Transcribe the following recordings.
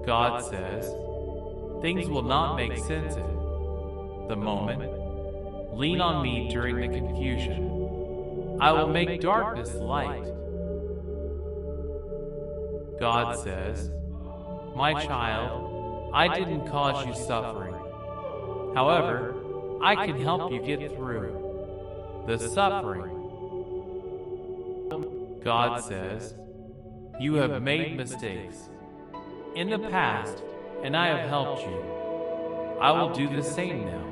God says, things will not make sense in the moment. Lean on me during the confusion. I will make darkness light. God says, my child, I didn't cause you suffering. However, I can help you get through the suffering. God says, you have made mistakes in the past, and I have helped you. I will do the same now.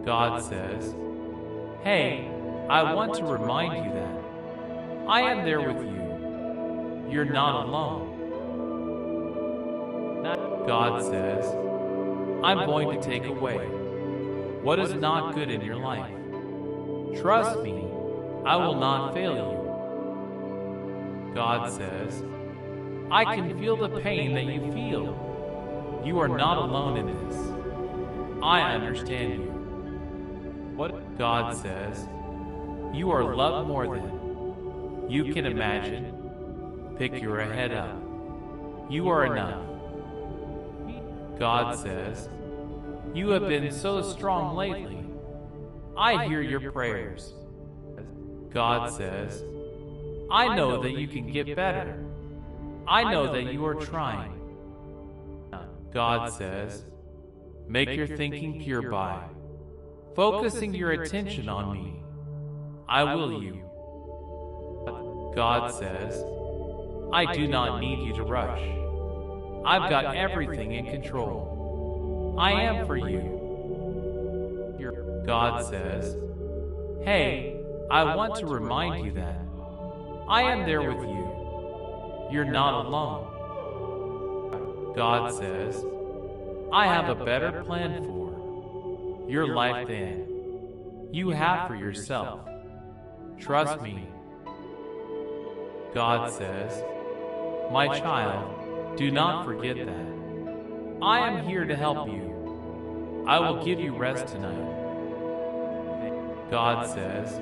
God says, hey, I want to remind you that I am there with you. You're not alone. God says, I'm going to take away what is not good in your life. Trust me, I will not fail you. God says, I can feel the pain that you feel. You are not alone in this. I understand you. What God says, you are loved more than you can imagine. Pick your head up. You are enough. God says, you have been so strong lately. I hear your prayers. God says, I know that you can get better. I know that you are trying. God says, make your thinking pure by focusing your attention on me. I will you. God says, I do not need you to rush. I've got everything in control. I am for you. God says, hey, I want to remind you that I am there with you. You're not alone. God says, I have a better plan for your life than you have for yourself. Trust me. God says, my child, do not forget that I am here to help you. I will give you rest tonight. God says,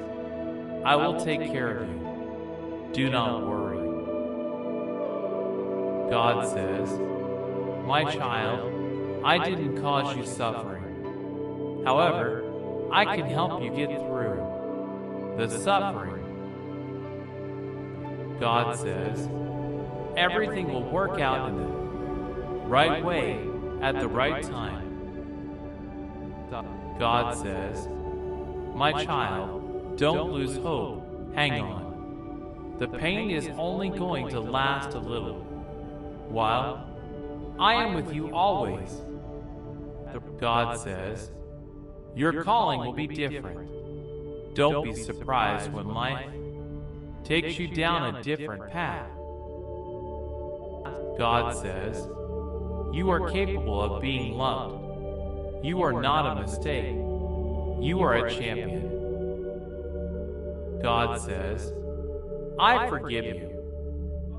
I will take care of you. Do not worry. God says, my child, I didn't cause you suffering. However, I can help you get through the suffering. God says, everything will work out in the right way at the right time. God says, my child, don't lose hope. Hang on. The pain is only going to last a little while. I am with you always. God says, your calling will be different. Don't be surprised when life takes you down a different path. God says, you are capable of being loved. You are not a mistake. You are a champion. God says, I forgive you.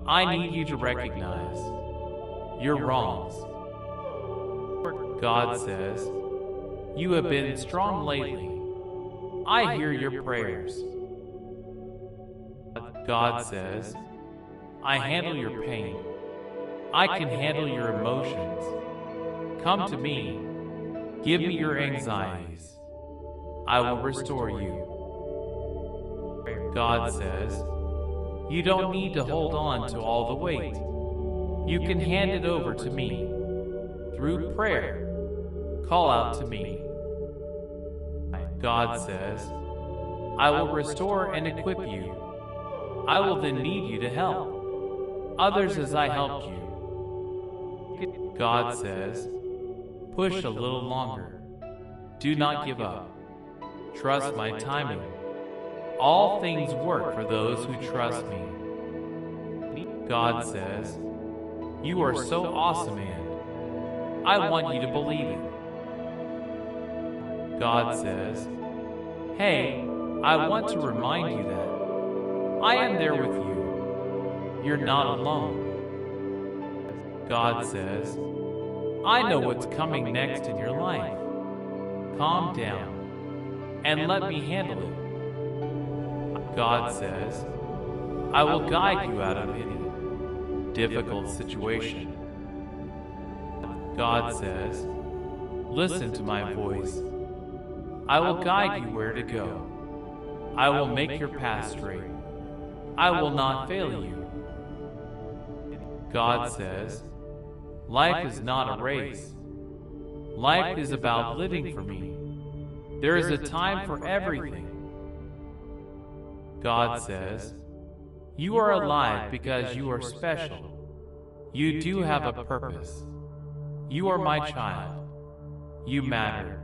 I need you to recognize your wrongs. God says, you have been strong lately. I hear your prayers. God says, I handle your pain. I can handle your emotions. Come to me. Give me your anxieties. I will restore you. God says, you don't need to hold on to all the weight. You can hand it over to me. Through prayer, call out to me. God says, I will restore and equip you. I will then need you to help others as I helped you. God says, push a little longer. Do not give up. Trust my timing. All things work for those who trust me. God says, you are so awesome, and I want you to believe it. God says, hey, I want to remind you that I am there with you. You're not alone. God says, I know what's coming next in your life. Calm down and let me handle it. God says, I will guide you out of any difficult situation. God says, listen to my voice. I will guide you where to go. I will make your path straight. I will not fail you. God says, life is not a race. Life is about living for me. There is a time for everything. God says, you are alive because you are special. You do have a purpose. You are my child. You matter.